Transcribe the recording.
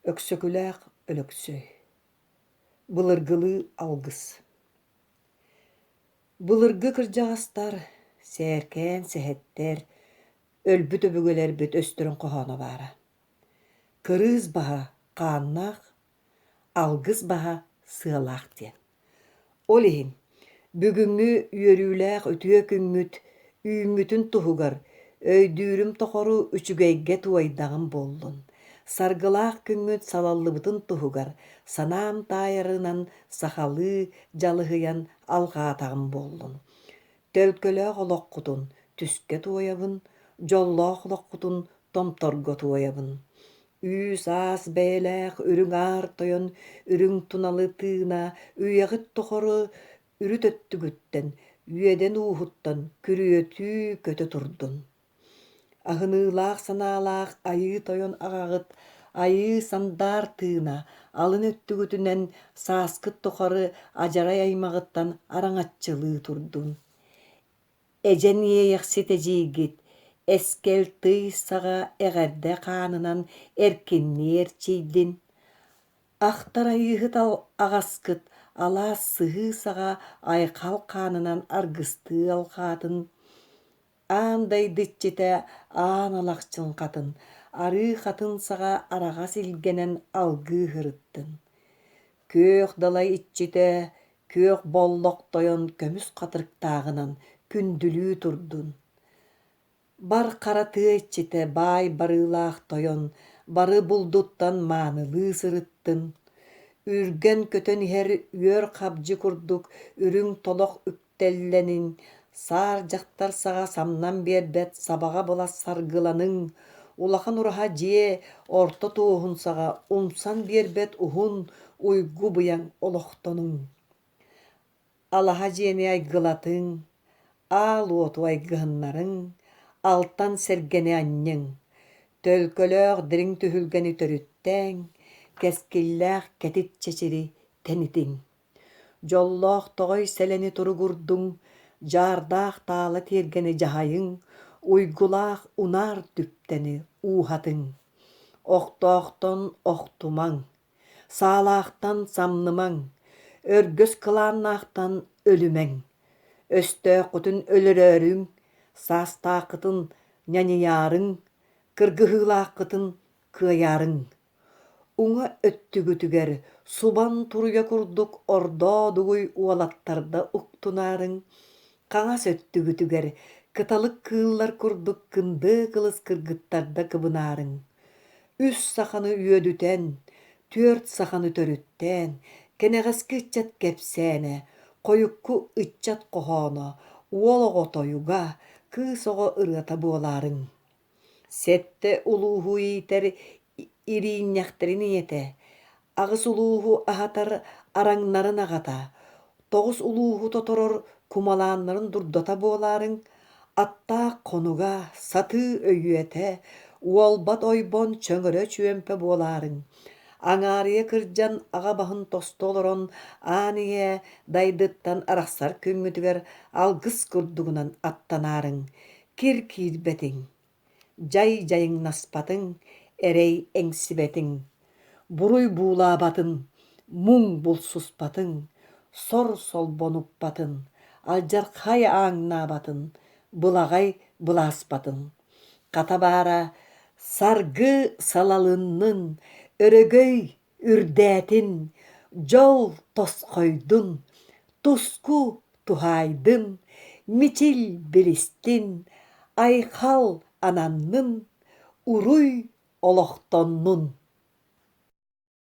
Öksökülək ölöksöy. Былыргылы алгыс. Былыргы кырдьаҕастар, сээркээн сэһэттэр, өлбүт өбүгөлэр бүт өстөрүн коһоно баара. Кырыыс баһа хааннаах, алгыс баһа сыалаах диэн. Ол иһин, бүгүҥҥү үөрүүлээх үтүө күҥҥүт, үүммүтүн туһугар, өйдүүрүм тохору үчүгэйгэ туойдаҕым буоллун. Саргылаах күҥҥүт салаллыбытын туһугар, санаам таайарынан сахалыы, дьалыһыйан алҕаатаҕым буоллун. Төлкөлөөх олоххутун түскэ туойабын, дьоллоох олоххутун томторго туойабын. Үүс аас бэйэлээх үрүҥ аар тойон, үрүҥ туналы тыына, үйэҕит тохору үрүт өттүгүттэн, үөдэн ууһуттан күрүөтүү көтө турдун. Аһыныылаах санаалаах айыы тойон аҕаҕыт, айыы сандаар тыына, алын өттүгүтүнэн сааскыт тухары адьарай аймаҕыттан араҥаччылыы турдун. Эдьэн иэйэхсит эдьиигит, эскэл тый саҕа эҕэрдэ хаанынан эркинниэр чиидин. Ахтар айыыһыт аҕаскыт алаас сыһыы саҕа айхал хаанынан аргыстыы алҕаатын. Аандай дыччытэ аан алахчын хатын, арыы хатын саҕа араҕас илгэнэн алгыы хырыттын. Күөх далай иччитэ, күөх боллох тойон көмүс хатырыктааҕынан күндүлүү турдун. Бар хара тыа иччитэ баай барыылаах тойон, бары булдуттан маанылыы сырыттын. Үргэн көтөн иһэр үөр хабдьы курдук үрүҥ толох үктэллэнин, саар дьахтар саҕа самнан биэрбэт сабаҕа былас саргыланыҥ, улахан ураһа дьиэ орто туоһун саҕа умсан биэрбэт уһун уйгу быйаҥ олохтонуҥ. Алаһа дьиэни айгылатыҥ, аал уоту айгыһыннарыҥ, алтан сэргэни анньыҥ, төлкөлөөх дириҥ түһүлгэни төрүттээҥ, кэскиллээх кэтит чэчири тэнитиҥ. Дьоллоох тоҕой сэлэни туругурдуҥ, дьаардаах таала тиэргэни дьаһайыҥ, уйгулаах унаар түптэни ууһатыҥ. Охтоохтон охтумаҥ, саалаахтан самнымаҥ, өргөс кылааннаахтан өлүмэҥ, өстөөххүтүн өлөрөөрүҥ, саастааххытын ньаньыйаарыҥ, кыргыһыылааххытын кыайаарыҥ. Уҥа өттүгүтүгэр субан туруйа курдук ордоо дугуй уолаттарда уктунаарыҥ, хаҥас өттүгүтүгэр кыталык кыыллар курдук кындыы кылыс кыргыттарда кыбынаарыҥ. Үс саханы үөдүтэн, түөрт саханы төрүттээн, кэнэҕэски ыччат кэпсээнэ, хойукку ыччат хоһооно, уол оҕотойуга, кыыс оҕо ырыата буолаарыҥ. Сэтте улууһу иитэр ириинньэхтэрин ийэтэ, аҕыс улууһу аһатар араҥнарын аҕата, тоҕус улууһу тоторор кумалааннарын дурдата буолаарыҥ, аттаах хонуга сатыы өйүэтэ, уолбат ойбон чөҥөрө чүөмпэ буолаарыҥ. Аҥаарыйа кырдьан аҕа баһын тосту олорон аан иһэ дайдыттан арахсар күҥҥүтүгэр алгыс курдугунан аттанаарыҥ. Кир киирбэтиҥ, дьай дьайыҥнаспатыҥ, эрэй эҥсибэтиҥ, буруй буулаабатын, муҥ булсуспатыҥ, сор солбонуппатын, алдьархай ааҥнаабатын, былаҕай былааспатын. Хата баара саргы салалыннын, өрөгөй үрдээтин, дьол тосхойдун, туску туһаайдын, мичил билистин, айхал ананнын, уруй олохтоннун.